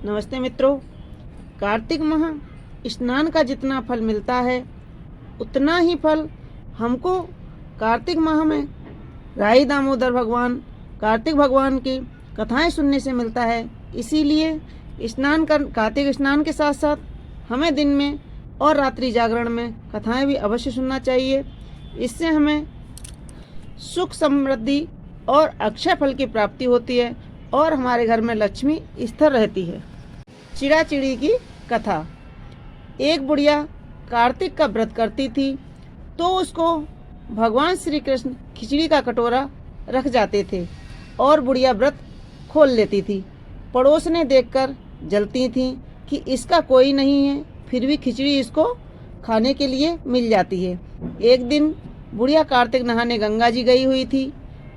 नमस्ते मित्रों। कार्तिक माह स्नान का जितना फल मिलता है उतना ही फल हमको कार्तिक माह में राई दामोदर भगवान कार्तिक भगवान की कथाएं सुनने से मिलता है। इसीलिए कार्तिक स्नान के साथ साथ हमें दिन में और रात्रि जागरण में कथाएं भी अवश्य सुनना चाहिए। इससे हमें सुख समृद्धि और अक्षय फल की प्राप्ति होती है और हमारे घर में लक्ष्मी स्थिर रहती है। चिड़ा चिड़ी की कथा। एक बुढ़िया कार्तिक का व्रत करती थी तो उसको भगवान श्री कृष्ण खिचड़ी का कटोरा रख जाते थे और बुढ़िया व्रत खोल लेती थी। पड़ोसने देखकर जलती थीं कि इसका कोई नहीं है, फिर भी खिचड़ी इसको खाने के लिए मिल जाती है। एक दिन बुढ़िया कार्तिक नहाने गंगा जी गई हुई थी।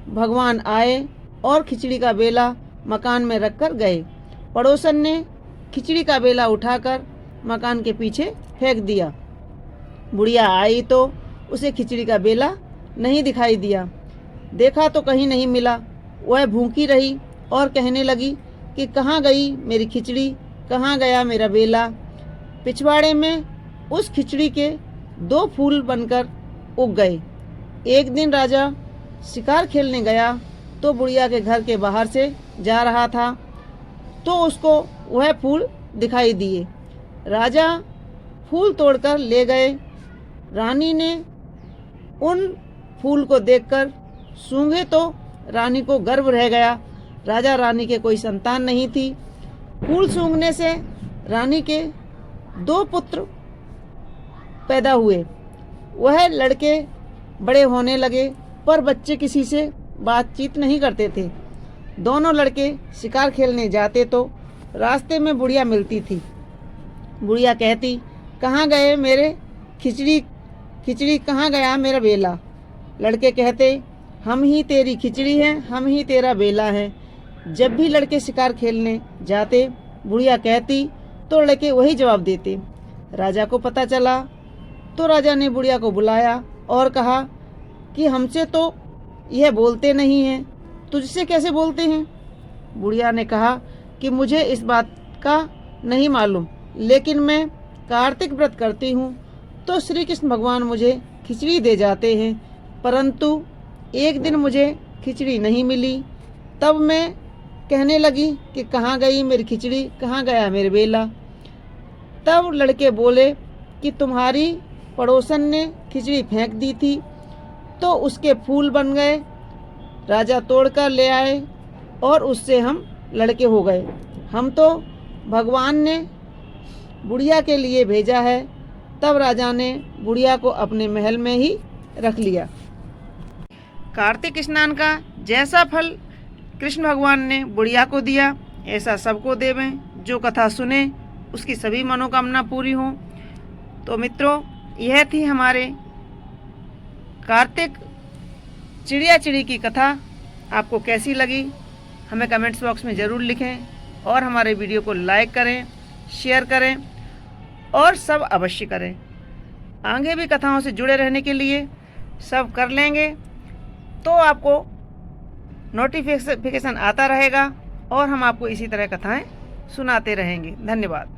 भगवान आए और खिचड़ी का बेला मकान में रखकर गए। पड़ोसन ने खिचड़ी का बेला उठाकर मकान के पीछे फेंक दिया। बुढ़िया आई तो उसे खिचड़ी का बेला नहीं दिखाई दिया। देखा तो कहीं नहीं मिला। वह भूखी रही और कहने लगी कि कहाँ गई मेरी खिचड़ी, कहाँ गया मेरा बेला। पिछवाड़े में उस खिचड़ी के 2 फूल बनकर उग गए। एक दिन राजा शिकार खेलने गया तो बुढ़िया के घर के बाहर से जा रहा था तो उसको वह फूल दिखाई दिए। राजा फूल तोड़कर ले गए। रानी ने उन फूल को देखकर सूंघे तो रानी को गर्व रह गया। राजा रानी के कोई संतान नहीं थी। फूल सूंघने से रानी के 2 पुत्र पैदा हुए। वह लड़के बड़े होने लगे पर बच्चे किसी से बातचीत नहीं करते थे। दोनों लड़के शिकार खेलने जाते तो रास्ते में बुढ़िया मिलती थी। बुढ़िया कहती, कहाँ गए मेरे खिचड़ी कहाँ गया मेरा बेला। लड़के कहते, हम ही तेरी खिचड़ी हैं, हम ही तेरा बेला है। जब भी लड़के शिकार खेलने जाते बुढ़िया कहती तो लड़के वही जवाब देते। राजा को पता चला तो राजा ने बुढ़िया को बुलाया और कहा कि हमसे तो यह बोलते नहीं हैं, तुझसे कैसे बोलते हैं। बुढ़िया ने कहा कि मुझे इस बात का नहीं मालूम, लेकिन मैं कार्तिक व्रत करती हूँ तो श्री कृष्ण भगवान मुझे खिचड़ी दे जाते हैं, परंतु एक दिन मुझे खिचड़ी नहीं मिली। तब मैं कहने लगी कि कहाँ गई मेरी खिचड़ी, कहाँ गया मेरे बेला। तब लड़के बोले कि तुम्हारी पड़ोसन ने खिचड़ी फेंक दी थी तो उसके फूल बन गए। राजा तोड़कर ले आए और उससे हम लड़के हो गए। हम तो भगवान ने बुढ़िया के लिए भेजा है। तब राजा ने बुढ़िया को अपने महल में ही रख लिया। कार्तिक स्नान का जैसा फल कृष्ण भगवान ने बुढ़िया को दिया ऐसा सबको देवें। जो कथा सुने उसकी सभी मनोकामना पूरी हों। तो मित्रों, यह थी हमारे कार्तिक चिड़िया चिड़ी की कथा। आपको कैसी लगी हमें कमेंट्स बॉक्स में ज़रूर लिखें और हमारे वीडियो को लाइक करें, शेयर करें और सब अवश्य करें। आगे भी कथाओं से जुड़े रहने के लिए सब कर लेंगे तो आपको नोटिफिकेशन आता रहेगा और हम आपको इसी तरह कथाएं सुनाते रहेंगे। धन्यवाद।